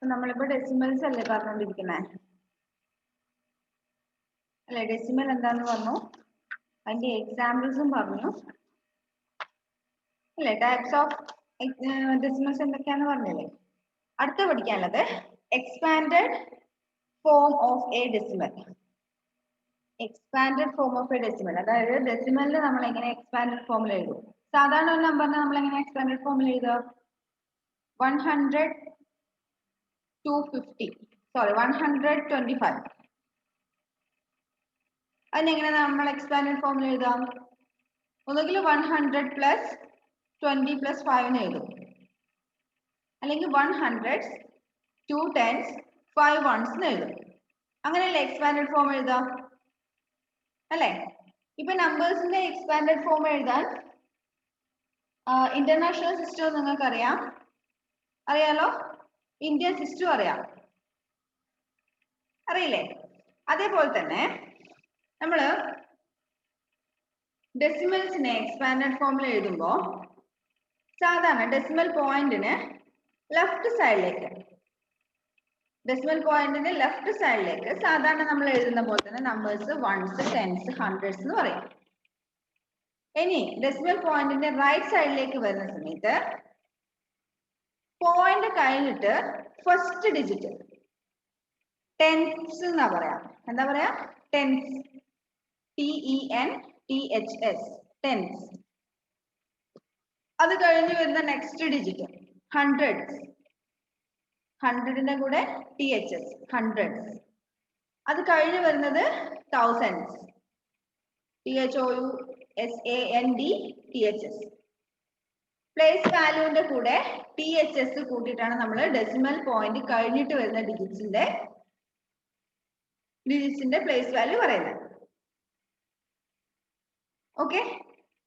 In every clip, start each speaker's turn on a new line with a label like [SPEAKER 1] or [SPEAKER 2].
[SPEAKER 1] നമ്മളിപ്പോ ഡെസിമൽസ് അല്ലേ പറഞ്ഞോണ്ടിരിക്കുന്നേ അല്ലെ? ഡെസിമൽ എന്താന്ന് പറഞ്ഞു, അതിന്റെ എക്സാമ്പിൾസും പറഞ്ഞു അല്ലെ? ടൈപ്സ് ഓഫ് ഡെസിമൽസ് എന്തൊക്കെയാന്ന് പറഞ്ഞില്ലേ? അടുത്ത പഠിക്കാനുള്ളത് expanded form of A decimal. Expanded form of A decimal, അതായത് ഡെസിമലിൽ നമ്മൾ എങ്ങനെ എക്സ്പാൻഡഡ് ഫോമിൽ എഴുതും? സാധാരണ ഒരു നമ്പറിനെ നമ്മൾ എങ്ങനെ എക്സ്പാൻഡഡ് ഫോമിൽ എഴുതുക? 100 250 സോറി 125. അതിനെങ്ങനെ നമ്മൾ എക്സ്പാൻഡഡ് ഫോമിൽ എഴുതാം? ഒന്നുകിൽ 100 പ്ലസ് 20 പ്ലസ് 5 എഴുതും, അല്ലെങ്കിൽ 100 2 10s 5 ones എഴുതും. അങ്ങനെയല്ലേ എക്സ്പാൻഡഡ് ഫോം എഴുതാം അല്ലേ? ഇപ്പൊ നമ്പേഴ്സിന്റെ എക്സ്പാൻഡഡ് ഫോം എഴുതാൻ ഇന്റർനാഷണൽ സിസ്റ്റം നിങ്ങൾക്ക് അറിയാലോ? ഇന്ത്യൻ സിസ്റ്റം അറിയില്ലേ? അതേപോലെ തന്നെ നമ്മള് ഡെസിമൽസിനെ എക്സ്പാൻഡഡ് ഫോമിൽ എഴുതുമ്പോൾ സാധാരണ ഡെസിമൽ പോയിന്റിന് ലെഫ്റ്റ് സൈഡിലേക്ക് സാധാരണ നമ്മൾ എഴുതുന്ന പോലെ തന്നെ നമ്പേഴ്സ് വൺസ് ടെൻസ് ഹൺഡ്രഡ്സ് എന്ന് പറയും. ഇനി ഡെസിമൽ പോയിന്റിന്റെ റൈറ്റ് സൈഡിലേക്ക് വരുന്ന സമയത്ത് പോയിന്റ് കഴിഞ്ഞിട്ട് ഫസ്റ്റ് ഡിജിറ്റ് ടെൻസ് എന്നാ പറയാ. എന്താ പറയാ? ടെൻസ്. TENTHS tense. അത് കഴിഞ്ഞ് വരുന്ന നെക്സ്റ്റ് ഡിജിറ്റ് ഹൺഡ്രഡ്സ്. ഹൺഡ്രഡിന്റെ കൂടെ THS ഹൺഡ്രഡ്സ്. അത് കഴിഞ്ഞ് വരുന്നത് തൗസൻഡ്സ്. THOUSAND പ്ലേസ് വാല്യൂവിന്റെ കൂടെ THS കൂട്ടിയിട്ടാണ് നമ്മൾ ഡെസിമൽ പോയിന്റ് കഴിഞ്ഞിട്ട് വരുന്ന ഡിജിറ്റ്സിന്റെ പ്ലേസ് വാല്യൂ പറയുന്നത്. ഓക്കെ,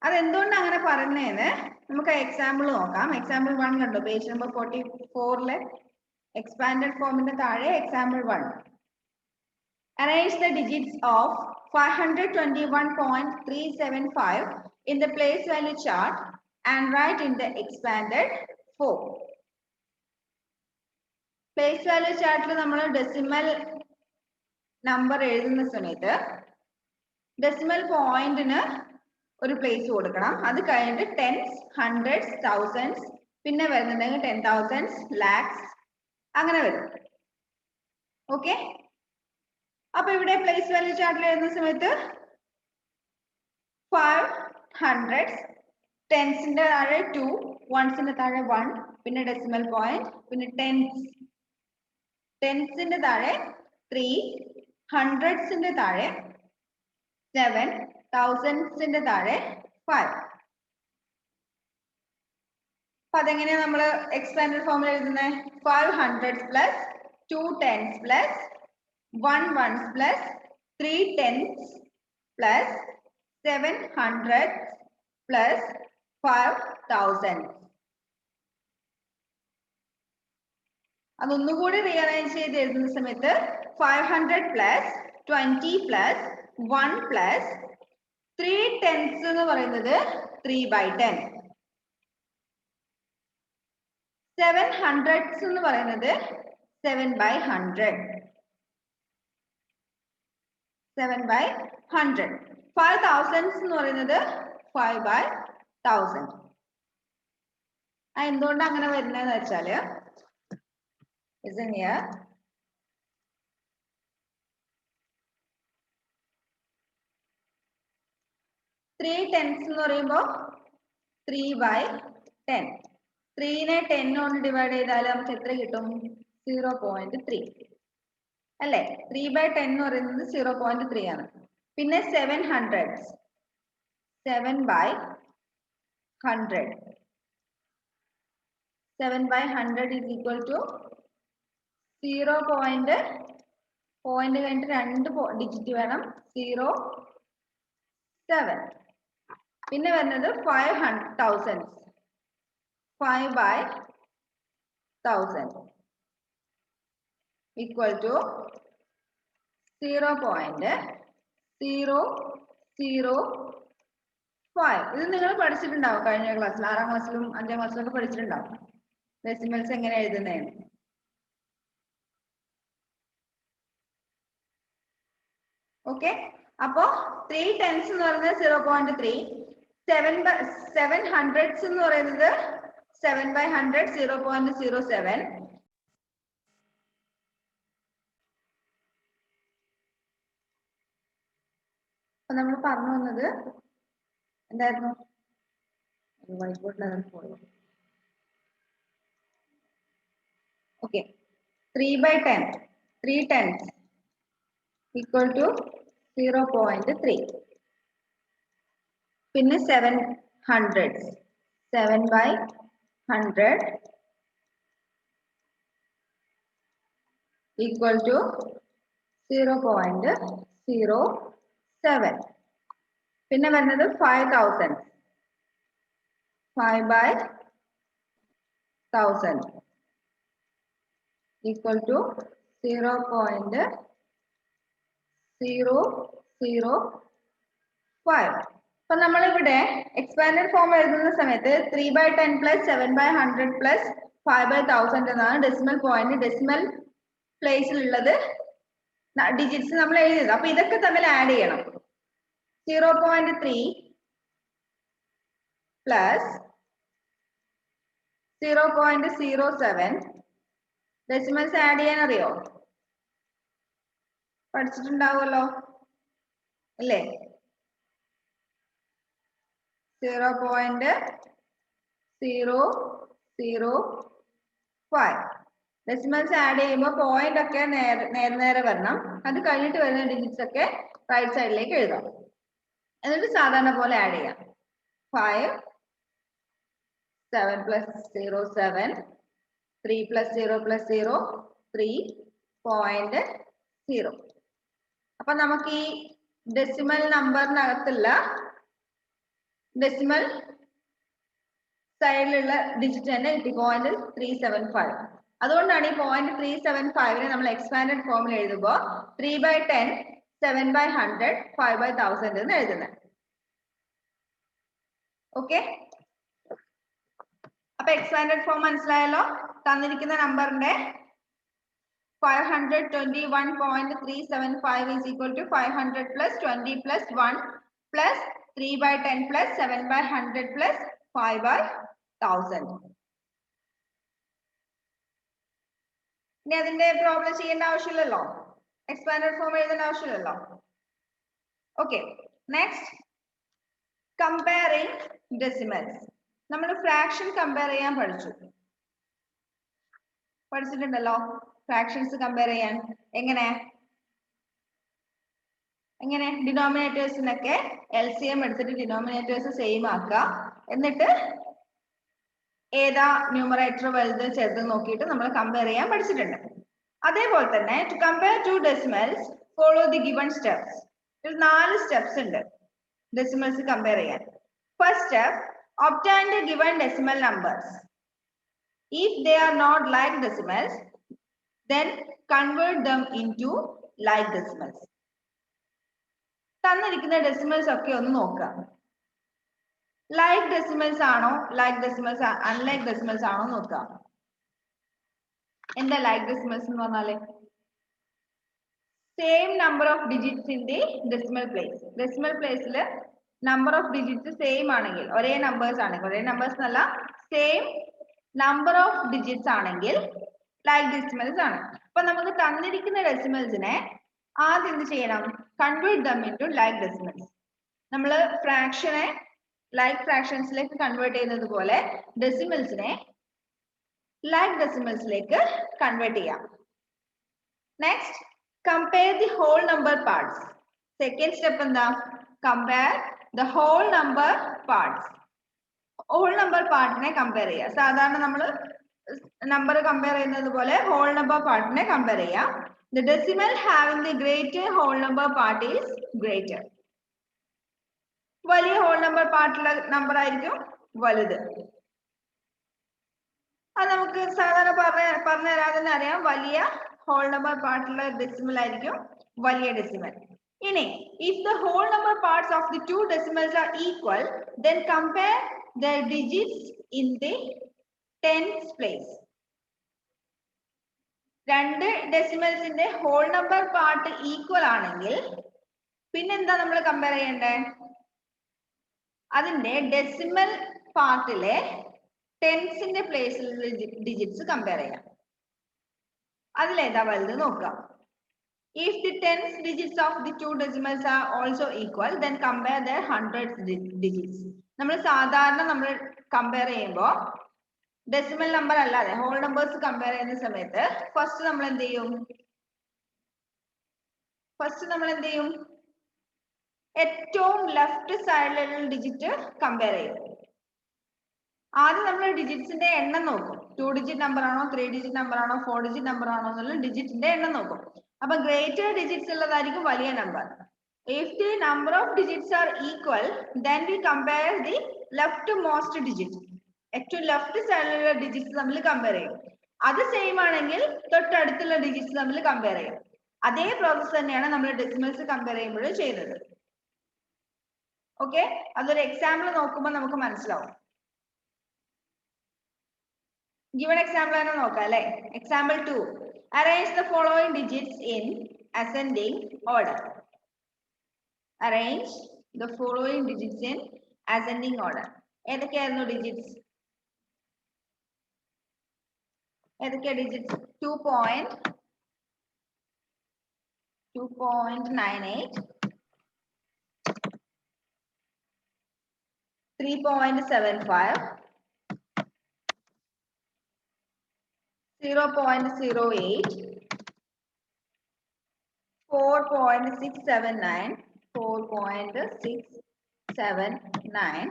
[SPEAKER 1] അതെന്തുകൊണ്ട് അങ്ങനെ പറയുന്നതെന്ന് നമുക്ക് എക്സാമ്പിൾ നോക്കാം. എക്സാമ്പിൾ 1 കണ്ടോ? പേജ് നമ്പർ 44 എക്സ്പാൻഡഡ് ഫോമിന്റെ താഴെ example 1. Arrange the digits of 521.375 in the place value chart and write in the expanded form. Place value chart നമ്മൾ ഡെസിമൽ നമ്പർ എഴുതുന്ന സമയത്ത് ഡെസിമൽ പോയിന്റിന് ഒരു പ്ലേസ് കൊടുക്കണം. അത് കഴിഞ്ഞിട്ട് ടെൻസ്, ഹൺഡ്രഡ്സ്, തൗസൻഡ്സ്, പിന്നെ വരുന്നുണ്ടെങ്കിൽ 10,000s, lakhs അങ്ങനെ വരും. ഓക്കെ, അപ്പൊ ഇവിടെ പ്ലേസ് വാല്യൂ ചാർട്ടിൽ എഴുതുന്ന സമയത്ത് 500s, ടെൻസിന്റെ താഴെ 2, വൺസിന്റെ താഴെ 1, പിന്നെ ഡെസിമൽ പോയിന്റ്, പിന്നെ ടെൻസിന്റെ താഴെ 3, ഹൺഡ്രഡ്സിന്റെ താഴെ 7, തൗസൻഡ്സിന്റെ താഴെ 5. അപ്പൊ അതെങ്ങനെയാ നമ്മൾ എക്സ്പാൻഡഡ് ഫോമിൽ എഴുതുന്നത്? 500s plus 2 10s plus 1 1s plus 3 10s plus 7 100s plus 5,000. അതൊന്നുകൂടി റീഅറേഞ്ച് ചെയ്ത് എഴുതുന്ന സമയത്ത് 500 പ്ലസ് 20 പ്ലസ് 1 പ്ലസ് 3 10s എന്ന് പറയുന്നത് 3/10. 700s എന്ന് പറയുന്നത് 7/100. 7/100. 5,000s എന്ന് പറയുന്നത് 5/1000. എന്തുകൊണ്ട് അങ്ങനെ വരുന്നതെന്ന് വെച്ചാല് listen here. Three tens എന്ന് പറയുമ്പോൾ 3/10. 3നെ 10 കൊണ്ട് ഡിവൈഡ് ചെയ്താൽ നമുക്ക് എത്ര കിട്ടും? 0.3 അല്ലേ? 3/10 എന്ന് പറയുന്നത് 0.3 ആണ്. പിന്നെ 700s 7/100. 7/100 is equal to 0. Point കഴിഞ്ഞിട്ട് 2 ഡിജിറ്റ് വേണം, 0 7. പിന്നെ വരുന്നത് 5,000 5/1000 equal to 0.005. ഇത് നിങ്ങൾ പഠിച്ചിട്ടുണ്ടാവും കഴിഞ്ഞ ക്ലാസ്സിൽ, 6ാം ക്ലാസ്സിലും 5ാം ക്ലാസ്സിലൊക്കെ പഠിച്ചിട്ടുണ്ടാവും ഡെസിമൽസ് എങ്ങനെ എഴുതുന്നതെന്ന്. ഓക്കെ, അപ്പോ 3 tens എന്ന് പറയുന്നത് 0.3, 7 hundreds എന്ന് പറയുന്നത് 7/100 0.07. അപ്പൊ നമ്മൾ പറഞ്ഞു വന്നത് എന്തായിരുന്നു? വൈറ്റ് ബോർഡിൽ പോയോ? Okay, 3/10, 3 tens equal to 0.3. പിന്നെ 7 hundreds, 7/100 equal to 0.07. പിന്നെ വരുന്നത് 5,000, 5/1000 equal to 0.005. അപ്പൊ നമ്മളിവിടെ എക്സ്പാൻഡഡ് ഫോം എഴുതുന്ന സമയത്ത് 3/10 plus 7/100 plus 5/1000 എന്നാണ് ഡെസിമൽ പോയിന്റ്, ഡെസിമൽ പ്ലേസിലുള്ളത് ഡിജിറ്റ്സ് നമ്മൾ എഴുതിയത്. അപ്പൊ ഇതൊക്കെ തമ്മിൽ ആഡ് ചെയ്യണം. 0.3 plus 0.07 ഡെസിമൽസ് ആഡ് ചെയ്യാൻ അറിയോ? പഠിച്ചിട്ടുണ്ടാവുമല്ലോ അല്ലേ? 0.005 ഡെസിമൽസ് ആഡ് ചെയ്യുമ്പോൾ പോയിന്റ് ഒക്കെ നേരെ വരണം. അത് കഴിഞ്ഞിട്ട് വരുന്ന ഡിജിറ്റ്സ് ഒക്കെ റൈറ്റ് സൈഡിലേക്ക് എഴുതാം. എന്നിട്ട് സാധാരണ പോലെ ആഡ് ചെയ്യാം. 5, 7 plus 0, 7, 3 plus 0 plus 0, 3.0. അപ്പൊ നമുക്ക് ഈ ഡെസിമൽ നമ്പറിനകത്തുള്ള ഡെസിമൽ സൈഡിലുള്ള ഡിജിറ്റ് തന്നെ കിട്ടി, 0.375. അതുകൊണ്ടാണ് ഈ 0.375 നമ്മൾ എക്സ്പാൻഡഡ് ഫോമിൽ എഴുതുമ്പോൾ 3/10, 7/100, 5/1000 എന്ന് എഴുതുന്നത്. ഓക്കെ, അപ്പൊ എക്സ്പാൻഡഡ് ഫോം മനസ്സിലായല്ലോ. തന്നിരിക്കുന്ന നമ്പറിന്റെ 521.375 is equal to 500 plus 20 plus 1 plus 3/10 plus 7/100 plus 5/1000. ഇനി അതിന്റെ പ്രോബ്ലം ചെയ്യേണ്ട ആവശ്യമില്ലല്ലോ, എക്സ്പാൻഡഡ് ഫോം എഴുതേണ്ട ആവശ്യമില്ലല്ലോ. Okay, next comparing decimals. നമ്മൾ ഫ്രാക്ഷൻ കമ്പയർ ചെയ്യാൻ പഠിച്ചിട്ടുണ്ടല്ലോ. ഫ്രാക്ഷൻസ് കമ്പയർ ചെയ്യാൻ എങ്ങനെ ഡിനോമിനേറ്റേഴ്സിനൊക്കെ LCM എടുത്തിട്ട് ഡിനോമിനേറ്റേഴ്സ് സെയിം ആക്കുക, എന്നിട്ട് ഏതാ ന്യൂമറേറ്റർ വലുത് ചെറുത് നോക്കിയിട്ട് നമ്മൾ കമ്പയർ ചെയ്യാൻ പഠിച്ചിട്ടുണ്ട്. അതേപോലെ തന്നെ to compare to decimals follow the given steps. 4 steps ഉണ്ട് ഡെസിമൽസ് കമ്പയർ ചെയ്യാൻ. First step, obtain the given decimal numbers. If they are not like decimals, then convert them into like decimals. തന്നിരിക്കുന്ന decimals ഒക്കെ ഒന്ന് നോക്കാം. Like decimals ആണോ, like decimals unlike decimals ആണോ നോക്കാം. എന്താ ലൈക്ക് ഡെസിമൽസ് എന്ന് പറഞ്ഞാല്? Same number of digits in the decimal place. Decimal പ്ലേസിൽ നമ്പർ ഓഫ് ഡിജിറ്റ്സ് സെയിം ആണെങ്കിൽ, ഒരേ നമ്പേഴ്സ് ആണെങ്കിൽ, ഒരേ നമ്പേഴ്സ് എന്നല്ല സെയിം നമ്പർ ഓഫ് ഡിജിറ്റ്സ് ആണെങ്കിൽ ലൈക്ക് ഡെസിമൽസ് ആണ്. അപ്പൊ നമുക്ക് തന്നിരിക്കുന്ന ഡെസിമൽസിനെ ആദ്യം എന്ത് ചെയ്യണം? Convert dum into like decimals. നമ്മൾ ഫ്രാക്ഷനെ ലൈക്ക് ഫ്രാക്ഷൻസിലേക്ക് കൺവേർട്ട് ചെയ്യുന്നത് പോലെ ഡെസിമൽസിനെ ലൈക്ക് ഡെസിമൽസിലേക്ക് കൺവേർട്ട് ചെയ്യാം. Next, compare the whole number parts. Second step എന്താ? Compare the whole number parts. Whole number പാർട്ടിനെ കമ്പയർ ചെയ്യുക. സാധാരണ നമ്മൾ നമ്പർ കമ്പയർ ചെയ്യുന്നത് പോലെ ഹോൾ നമ്പർ പാർട്ടിനെ കമ്പയർ ചെയ്യാം. The decimal having the greater whole number part is greater. വലിയ ഹോൾ നമ്പർ പാർട്ടിലെ നമ്പർ ആയിരിക്കും വലുത്. അത് നമുക്ക് സാധാരണ പറഞ്ഞു തരാതെ തന്നെ അറിയാം. വലിയ ഹോൾ നമ്പർ പാർട്ടിലെ ഡെസിമൽ ആയിരിക്കും വലിയ ഡെസിമൽ. ഇനി if the whole number parts of the two decimals are equal, then compare their digits in the tens place. രണ്ട് ഡെസിമൽസിന്റെ ഹോൾ നമ്പർ പാർട്ട് ഈക്വൽ ആണെങ്കിൽ പിന്നെന്താ നമ്മൾ കമ്പയർ ചെയ്യണ്ടേ? അതിന്റെ ഡെസിമൽ പാർട്ടിലെ ടെൻസിന്റെ പ്ലേസിലുള്ള ഡിജിറ്റ്സ് കമ്പയർ ചെയ്യാം. അതിലേതാ വലുത് നോക്കാം. If the tens digits of the two decimals are also equal, then compare their hundreds digits. നമ്മൾ സാധാരണ നമ്മൾ കമ്പയർ ചെയ്യുമ്പോൾ ഡെസിമൽ നമ്പർ അല്ലാതെ ഹോൾ നമ്പേഴ്സ് കമ്പയർ ചെയ്യുന്ന സമയത്ത് ഫസ്റ്റ് നമ്മൾ എന്ത് ചെയ്യും? ഏറ്റവും ലെഫ്റ്റ് സൈഡിലുള്ള ഡിജിറ്റ് കമ്പയർ ചെയ്യും. ആദ്യം നമ്മൾ ഡിജിറ്റ്സിന്റെ എണ്ണം നോക്കും. 2 ഡിജിറ്റ് നമ്പർ ആണോ, 3 ഡിജിറ്റ് നമ്പർ ആണോ, 4 ഡിജിറ്റ് നമ്പർ ആണോ എന്നുള്ള ഡിജിറ്റിന്റെ എണ്ണം നോക്കും. അപ്പൊ ഗ്രേറ്റർ ഡിജിറ്റ്സ് ഉള്ളതായിരിക്കും വലിയ number. If the number of digits are equal, then we compare the leftmost digit. ഏറ്റവും ലെഫ്റ്റ് സൈഡിലുള്ള ഡിജിറ്റ്സ് തമ്മിൽ കമ്പയർ ചെയ്യും. അത് സെയിം ആണെങ്കിൽ തൊട്ടടുത്തുള്ള ഡിജിറ്റ്സ് തമ്മിൽ കമ്പയർ ചെയ്യും. അതേ പ്രോസസ് തന്നെയാണ് നമ്മൾ ഡെസിമൽസ് കമ്പയർ ചെയ്യുമ്പോൾ ചെയ്യുന്നത്. ഓക്കെ, അതൊരു എക്സാമ്പിൾ നോക്കുമ്പോൾ നമുക്ക് മനസ്സിലാവും. Given example ആണ് നോക്കാം അല്ലേ? Example 2. Arrange the following digits in ascending order. Arrange the following digits in ascending order. ഏതൊക്കെയായിരുന്നു ഡിജിറ്റ്സ്? ഏതൊക്കെയാ ഡിജിറ്റ്സ്? 2.98, 3.75, 0.08, 4.679, 4.679,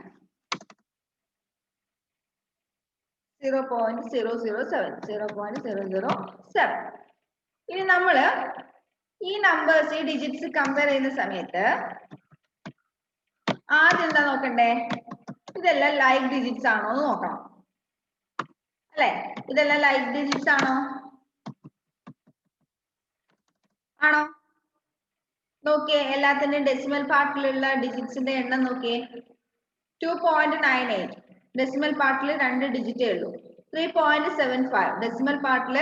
[SPEAKER 1] 0.007. ഇനി നമ്മള് ഈ നമ്പേഴ്സ്, ഈ ഡിജിറ്റ്സ് കമ്പയർ ചെയ്യുന്ന സമയത്ത് ആദ്യം എന്താ നോക്കണ്ടേ? ഇതെല്ലാം ലൈക്ക് ഡിജിറ്റ്സ് ആണോ എന്ന് നോക്കണം അല്ലെ? ഇതെല്ലാം ലൈക്ക് ഡിജിറ്റ്സ് ആണോ? നോക്കിയേ, എല്ലാത്തിന്റെയും ഡെസിമൽ പാർട്ടിലുള്ള ഡിജിറ്റ്സിന്റെ എണ്ണം നോക്കിയേ. 2.98 ഡെസിമൽ പാർട്ടിൽ 2 ഡിജിറ്റേ ഉള്ളൂ. 3.75 ഡെസിമൽ പാർട്ടിൽ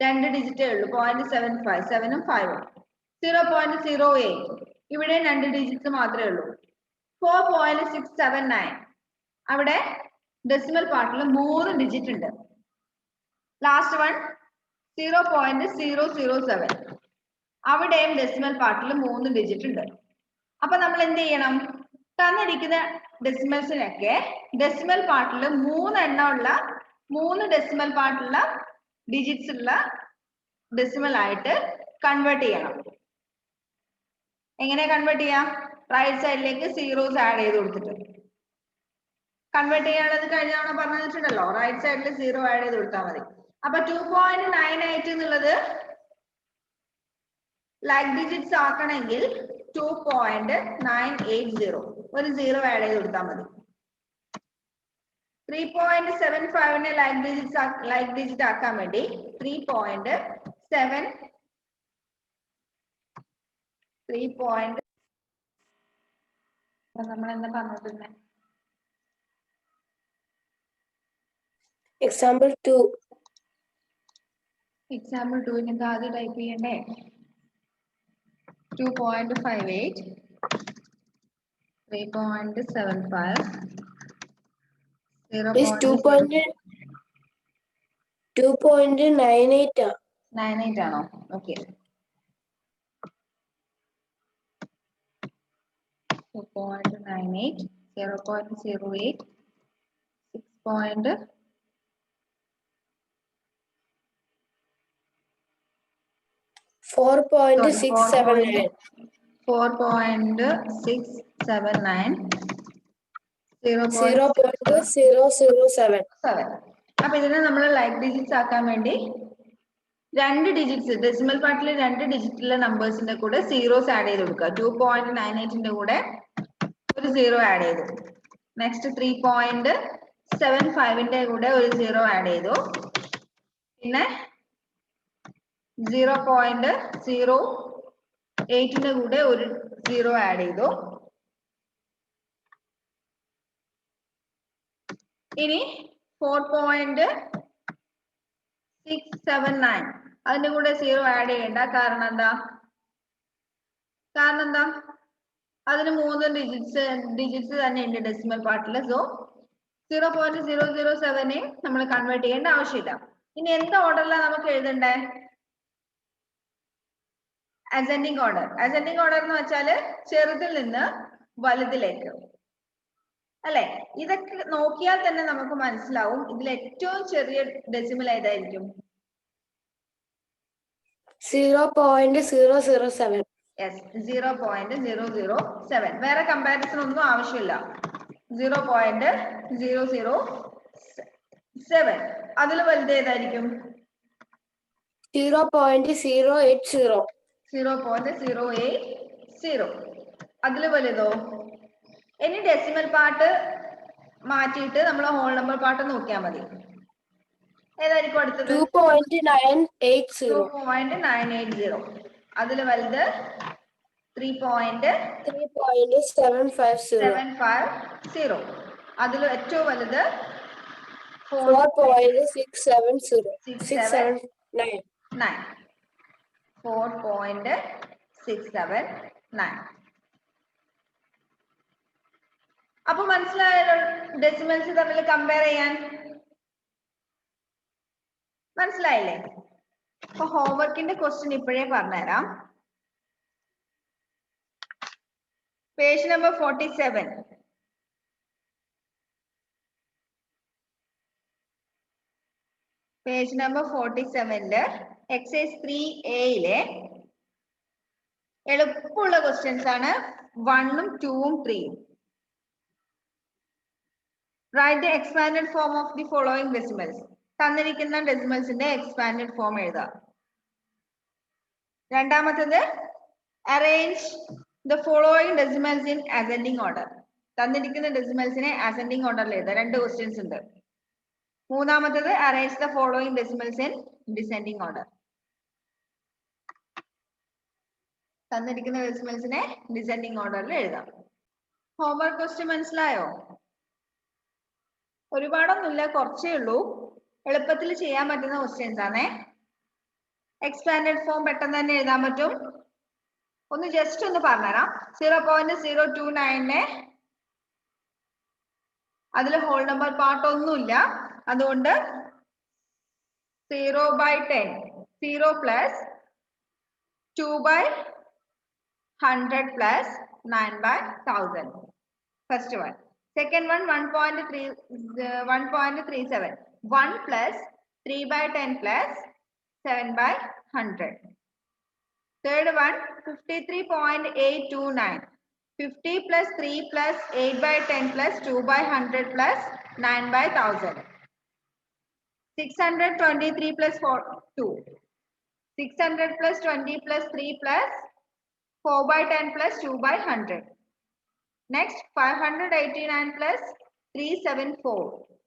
[SPEAKER 1] 2 ഡിജിറ്റേ ഉള്ളൂ. 0.75 7ഉം 5ഉം. 0.08 ഇവിടെ 2 ഡിജിറ്റ്സ് മാത്രമേ ഉള്ളൂ. 4.679 അവിടെ ഡെസിമൽ പാർട്ടിൽ 3 ഡിജിറ്റ് ഉണ്ട്. ലാസ്റ്റ് വൺ 0.007 അവിടെയും ഡെസിമൽ പാർട്ടിൽ 3 ഡിജിറ്റ് ഉണ്ട്. അപ്പൊ നമ്മൾ എന്ത് ചെയ്യണം? തന്നിരിക്കുന്ന ഡെസിമൽസിനൊക്കെ ഡെസിമൽ പാർട്ടിൽ 3 എണ്ണമുള്ള 3 ഡെസിമൽ പാർട്ടിലുള്ള ഡിജിറ്റ്സ് ഉള്ള ഡെസിമൽ ആയിട്ട് കൺവേർട്ട് ചെയ്യണം. എങ്ങനെ കൺവേർട്ട് ചെയ്യാം? റൈറ്റ് സൈഡിലേക്ക് സീറോസ് ആഡ് ചെയ്ത് കൊടുത്തിട്ട് കൺവേർട്ട് ചെയ്യാനുള്ളത് കഴിഞ്ഞ തവണ പറഞ്ഞു വെച്ചിട്ടുണ്ടല്ലോ. റൈറ്റ് സൈഡിൽ 0 ആഡ് ചെയ്ത് കൊടുത്താൽ മതി. അപ്പൊ 2.98 എന്നുള്ളത് ലൈക്ക് ഡിജിറ്റ്സ് ആക്കണമെങ്കിൽ 2.980 ഒരു 0 ആഡ് ചെയ്ത് കൊടുത്താൽ മതി. 3.75 ലൈക്ക് ഡിജിറ്റ് ആക്കാൻ വേണ്ടി 3.7 നമ്മൾ എന്താ പറഞ്ഞിട്ടുണ്ടേ?
[SPEAKER 2] എക്സാമ്പിൾ 2
[SPEAKER 1] ആദ്യം ടൈപ്പ് ചെയ്യണ്ടേ? 2.58, 3.75, 2.98 ആണോ? ഓക്കെ, 2.98, 0.08,
[SPEAKER 2] 4.679, 0.007.
[SPEAKER 1] അപ്പൊ ഇതിനെ നമ്മൾ ലൈക്ക് ഡിജിറ്റ്സ് ആക്കാൻ വേണ്ടി 2 ഡിജിറ്റ്സ് ഡെസിമൽ പാർട്ടിൽ 2 ഡിജിറ്റുള്ള നമ്പേഴ്സിന്റെ കൂടെ സീറോസ് ആഡ് ചെയ്ത് കൊടുക്കുക. 2.98ന്റെ കൂടെ ഒരു 0 ആഡ് ചെയ്തു. നെക്സ്റ്റ് 3.75ന്റെ കൂടെ ഒരു 0 ആഡ് ചെയ്തു. പിന്നെ 0.08ന്റെ കൂടെ ഒരു 0 ആഡ് ചെയ്തു. ഇനി 4.679 അതിന്റെ കൂടെ 0 ആഡ് ചെയ്യണ്ട. കാരണം എന്താ? കാരണം എന്താ, അതിന് 3 ഡിജിറ്റ്സ് തന്നെ ഉണ്ട് ഡെസിമൽ പാർട്ടിൽ. സോ 0.007 നമ്മൾ കൺവേർട്ട് ചെയ്യേണ്ട ആവശ്യമില്ല. ഇനി എന്ത് ഓർഡറിലാണ് നമുക്ക് എഴുതണ്ടേ? Ascending order. അസെൻഡിങ് ഓർഡർ എന്ന് വെച്ചാൽ ചെറുതിൽ നിന്ന് വലുതിലേക്ക് അല്ലെ? ഇതൊക്കെ നോക്കിയാൽ തന്നെ നമുക്ക് മനസ്സിലാവും ഇതിൽ ഏറ്റവും ചെറിയ ഡെസിമൽ ഏതായിരിക്കും?
[SPEAKER 2] 0.007.
[SPEAKER 1] യെസ്, 0.007. വേറെ കമ്പാരിസൺ ഒന്നും ആവശ്യമില്ല. 0.007. അതിൽ വലുത് ഏതായിരിക്കും?
[SPEAKER 2] 0.080.
[SPEAKER 1] 0.080. അതിൽ വലുതോ? ഇനി ഡെസിമൽ പാർട്ട് മാറ്റിയിട്ട് നമ്മൾ ഹോൾ നമ്പർ പാർട്ട് നോക്കിയാൽ മതി. ഏതായിരിക്കും അടുത്തത്?
[SPEAKER 2] 2.980.
[SPEAKER 1] 2.980. അതിൽ വലുത്
[SPEAKER 2] 3.750.
[SPEAKER 1] അതിൽ ഏറ്റവും വലുത്
[SPEAKER 2] 4.670. 679.
[SPEAKER 1] 4.679. അപ്പൊ മനസ്സിലായല്ലോ ഡെസിമൽസ് തമ്മിൽ കമ്പയർ ചെയ്യാൻ? മനസ്സിലായില്ലേ? അപ്പൊ ഹോംവർക്കിന്റെ ക്വസ്റ്റ്യൻ ഇപ്പോഴേ പറഞ്ഞുതരാം. Page number 47. Page number 47 exercise 3A എളുപ്പമുള്ള ക്വസ്റ്റ്യൻസ് ആണ്. 1ഉം 2ഉം 3ഉം. Write the expanded form of the following decimals. തന്നിരിക്കുന്ന ഡെസിമൽസിന്റെ എക്സ്പാൻഡഡ് ഫോം എഴുതാം. രണ്ടാമത്തേത് arrange the following decimals in ascending order. തന്നിരിക്കുന്ന ഡെസിമൽസിനെ അസെൻഡിങ് ഓർഡറിൽ എഴുതാം. 2 ക്വസ്റ്റ്യൻസ് ഉണ്ട്. മൂന്നാമത്തേത് arrange the following decimals in descending order. തന്നിരിക്കുന്ന ഡെസിമൽസിനെ ഡിസെൻഡിങ് ഓർഡറിൽ എഴുതാം. ഹോംവർക്ക് ക്വസ്റ്റ്യൻ മനസ്സിലായോ? ഒരുപാടൊന്നുമില്ല, കുറച്ചേ ഉള്ളൂ. എളുപ്പത്തിൽ ചെയ്യാൻ പറ്റുന്ന ക്വസ്റ്റ്യൻസ് ആണേ. എക്സ്പാൻഡഡ് ഫോം പെട്ടെന്ന് തന്നെ എഴുതാൻ പറ്റും. ഒന്ന് ജസ്റ്റ് ഒന്ന് പറഞ്ഞുതരാം. 0.029 അതിൽ ഹോൾ നമ്പർ പാർട്ട് ഒന്നുമില്ല. അതുകൊണ്ട് 0/10. 0 plus 2/100 plus 9/1000. First one. Second one 1.37. 1 plus 3/10 plus 7/100. Third one 53.829. 50 plus 3 plus 8/10 plus 2/100 plus 9/1000. 623 plus 2. 600 plus 20 plus 3 plus 4/10 plus 2/100. Next 589 plus 374.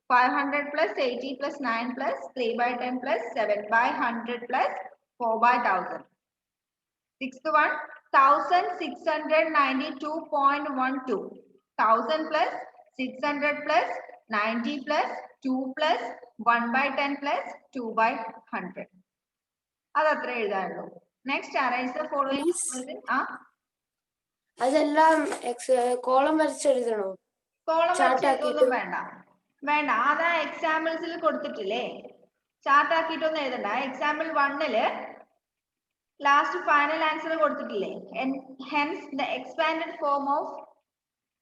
[SPEAKER 1] 500 plus 80 plus 9 plus 3/10 plus 7/100 plus 4/1000. Sixth one 1692.12. 1000 plus 600 plus 90 plus 2 plus 1/10 plus 2/100. അതത്ര എഴുതാനുള്ളൂ. Next arrange the following.
[SPEAKER 2] അതെല്ലാം column വരച്ചെഴുതണോ?
[SPEAKER 1] Column വരച്ചൊന്നും വേണ്ട. അതാ എക്സാമ്പിൾസിൽ കൊടുത്തിട്ടില്ലേ? Chart ആക്കിയിട്ടൊന്നും എഴുതണ്ട. എക്സാമ്പിൾ 1 ലാസ്റ്റ് ഫൈനൽ ആൻസർ കൊടുത്തിട്ടില്ലേ? Hence the expanded form of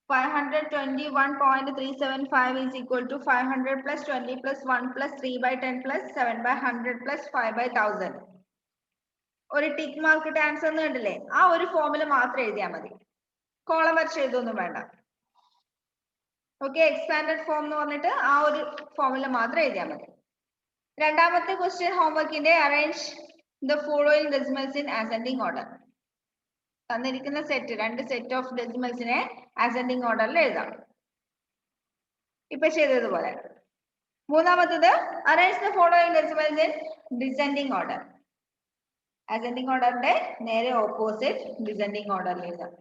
[SPEAKER 1] 521.375 is equal to 500 plus 20 plus 1 plus 3/10 plus 7/100 plus 5/1000. ഒരു ടിക്ക് മാർക്ക് ഇട്ട് ആൻസർ എന്ന് കണ്ടില്ലേ? ആ ഒരു ഫോമിൽ മാത്രം എഴുതിയാൽ മതി. കോളം വരച്ച് എഴുതൊന്നും വേണ്ട. ഓക്കെ, എക്സ്പാൻഡഡ് ഫോം എന്ന് പറഞ്ഞിട്ട് ആ ഒരു ഫോമിൽ മാത്രം എഴുതിയാൽ മതി. രണ്ടാമത്തെ ക്വസ്റ്റ്യൻ ഹോംവർക്കിന്റെ arrange the following decimals in ascending order. തന്നിരിക്കുന്ന രണ്ട് സെറ്റ് ഓഫ് ഡെസിമൽസിനെ അസെൻഡിങ് ഓർഡറിൽ എഴുതാം. ഇപ്പൊ ചെയ്തതുപോലെ. മൂന്നാമത്തേത് arrange the following decimals in descending order. Ascending ഓർഡറിന്റെ നേരെ ഓപ്പോസിറ്റ് ഡിസെൻഡിങ് ഓർഡറിൽ എഴുതാം.